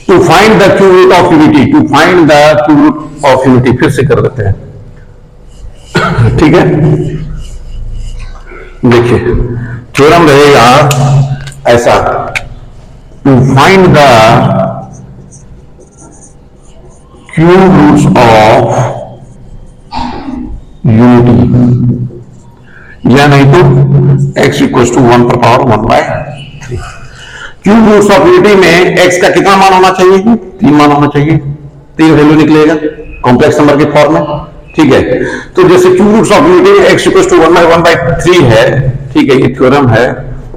To find the cube root of unity, to find the cube root of unity, फिर से कर देते हैं। ठीक है, देखिए थ्योरम रहेगा ऐसा, to find the cube roots of unity, या नहीं तो x इक्वल टू 1 पर power 1/3। Cube roots of unity में x का कितना मान होना चाहिए? 3 मान होना चाहिए, 3 वैल्यू निकलेगा कॉम्प्लेक्स नंबर के फॉर्म में। ठीक है, तो जैसे क्यूब रूट्स ऑफ यूनिटी में x इक्वल टू 1/1/3 है, ठीक है, ये थ्योरम है,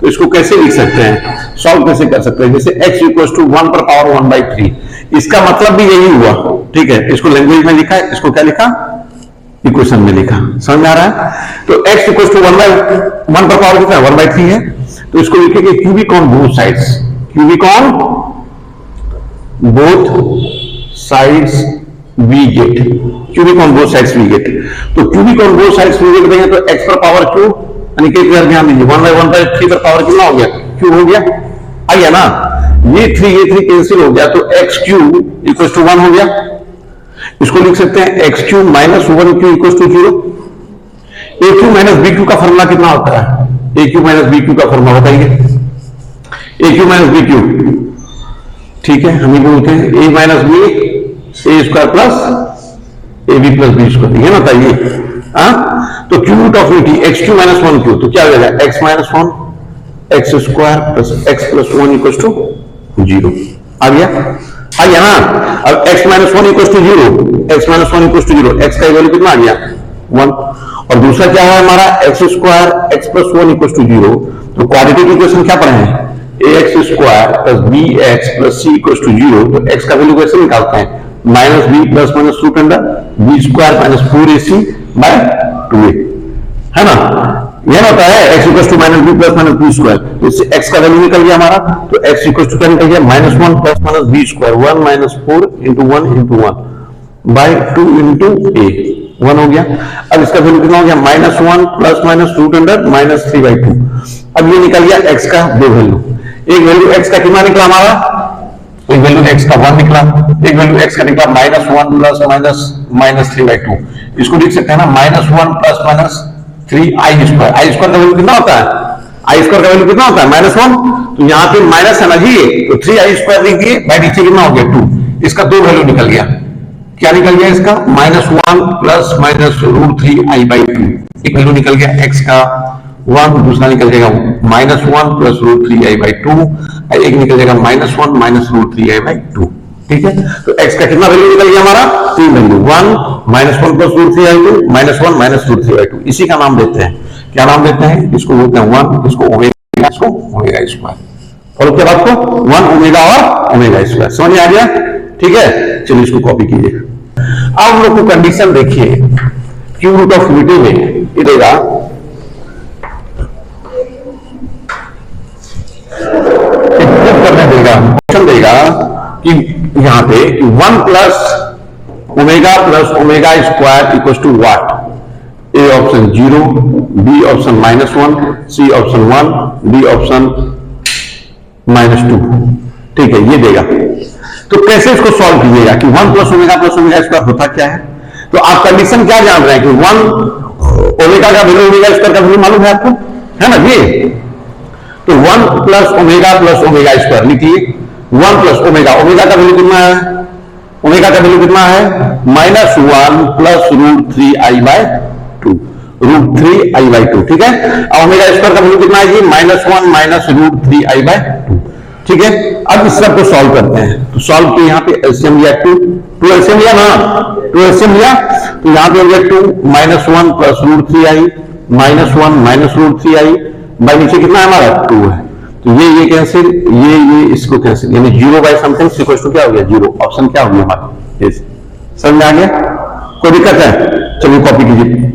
तो इसको कैसे लिख सकते हैं, सॉल्व कैसे कर सकते हैं? जैसे x इक्वल टू 1 पर पावर 1/3, इसका मतलब भी यही हुआ। ठीक है, इसको लैंग्वेज में लिखा है, इसको क्या लिखा, इक्वेशन में लिखा, समझ में आ रहा है? तो x इक्वल टू 1 पर पावर कितना है? 1/3 है, तो इसको लिखेंगे cubic on both sides, cubic on both sides we get, cubic on both sides we get. तो cubic on both sides we get देंगे तो x पर पावर क्यूब, यानी कि ध्यान दीजिए 1/1/3 पर पावर कितना हो गया? क्यूब हो गया, आ गया ना, ये 3 कैंसिल हो गया, तो x क्यूब इक्वल टू 1 हो गया। इसको लिख सकते हैं x cube minus 1 cube equal to 0। A cube minus b cube का फॉर्मूला कितना होता है? A cube minus b cube का फॉर्मूला बताइए, a cube minus b cube, ठीक है, हम ही बोलते हैं a minus b a square plus a b plus b square, ये ना बताइए। तो cube root of unity x cube minus 1 cube, तो क्या हो जाएगा? x minus 1 x square plus x plus 1 equal to 0। आ गया ना। अब x minus 1 equal to 0, x minus 1 equal to 0, x का वैल्यू कितना आ गया? 1। और दूसरा क्या है हमारा? X square x plus 1 equal to 0। तो क्वाड्रेटिक इक्वेशन क्या पढ़े हैं? ax square plus bx plus c equal to 0। तो x का वैल्यू कैसे निकालते हैं? Minus b plus minus root under b square minus 4ac by 2a, है ना? यह होता है x equal to minus b plus minus b square. तो इससे x का वैल्यू निकल गया हमारा, तो x इक्वल टू क्या निकल गया? Minus 1 plus minus b square 1 minus 4 into 1 into 1 by 2 into a, 1 हो गया। अब इसका वैल्यू कितना हो गया? Minus 1 plus minus root under minus 3/2। अब ये निकल गया x का दो वैल्यू, एक वैल्यू x का कितना निकला हमारा? एक वैल्यू x का 1 निकला, एक वैल्यू x का निकला माइनस 1 प्लस माइनस माइनस 3/2। इसको लिख सकते हैं ना, minus 1 plus minus 3i square. I square का वैल्यू कितना होता है? आई स्क्वायर का वैल्यू कितना होता है? माइनस 1। तो यहाँ पे माइनस है ना जी, तो 3i स्क्वायर लिख दिए, भाई नीचे कितना हो गया? 2। इसका दो वैल्यू निकल गया, क्या निकल गया इसका? Minus 1 plus minus root 3i/2। एक वैल्यू निकल गया x का 1, दूसरा निकल जाएगा माइनस 1 प्लस रूट 3i/2, एक निकल जाएगा माइनस 1 माइनस रूट 3i/2। ठीक है, तो x का कितना वैल्यू निकल गया हमारा? 3 value, 1 minus 1 plus root 3i/2 minus 1 minus root 3i/2। इसी का नाम देते हैं, क्या नाम देते हैं? इसको बोलते हैं 1, इसको ओमेगा, इसको ओमेगा स्क्वायर। और उसके बाद को 1 ओमेगा और ओमेगा स्क्वायर। समझ आ गया? ठीक है, चलिए इसको कॉपी कीजिए। अब हम लोग को कंडीशन देखिए, क्यूब रूट ऑफ यूनिटी में ये देगा करने देगा, ऑप्शन देगा कि यहां पे 1 plus omega square equal to what? A option 0, B option minus 1, C option 1, D option -2। ठीक है, ये देगा। तो कैसे इसको सॉल्व कीजिएगा कि 1 प्लस ओमेगा स्क्वायर होता क्या है? तो आप कंडीशन क्या जान रहे हैं कि 1 ओमेगा का वैल्यू ओमेगा स्क्वायर का वैल्यू मालूम है आपको, है ना ये? तो 1 प्लस ओमेगा स्क्वायर लिखिए। 1 प्लस ओमेगा का वैल्यू कितना है? ओमेगा का वैल्यू कितना है? Minus 1 plus root 3i/2, root 3i/2। ठीक है, ओमेगा स्क्वायर का वैल्यू कितना है जी? Minus 1 minus root 3i/2। ठीक है, अब इस सब को सॉल्व करते हैं। तो सॉल्व किया, यहाँ पे एलसीएम लिया 2 एलसीएम लिया ना, 2 एलसीएम लिया, तो यहाँ पे हो गया 2 minus 1 plus root 3i minus 1 minus root 3i by नीचे कितना है हमारा? 2 है। तो ये कैंसिल, ये इसको कैंसिल, यानी 0 बाई समथिंग इक्वल टू क्या हो गया? 0। ऑप्शन क्या हो गया हमारा? समझ में आ गया? कोई दिक्कत है? चलिए कॉपी कीजिए।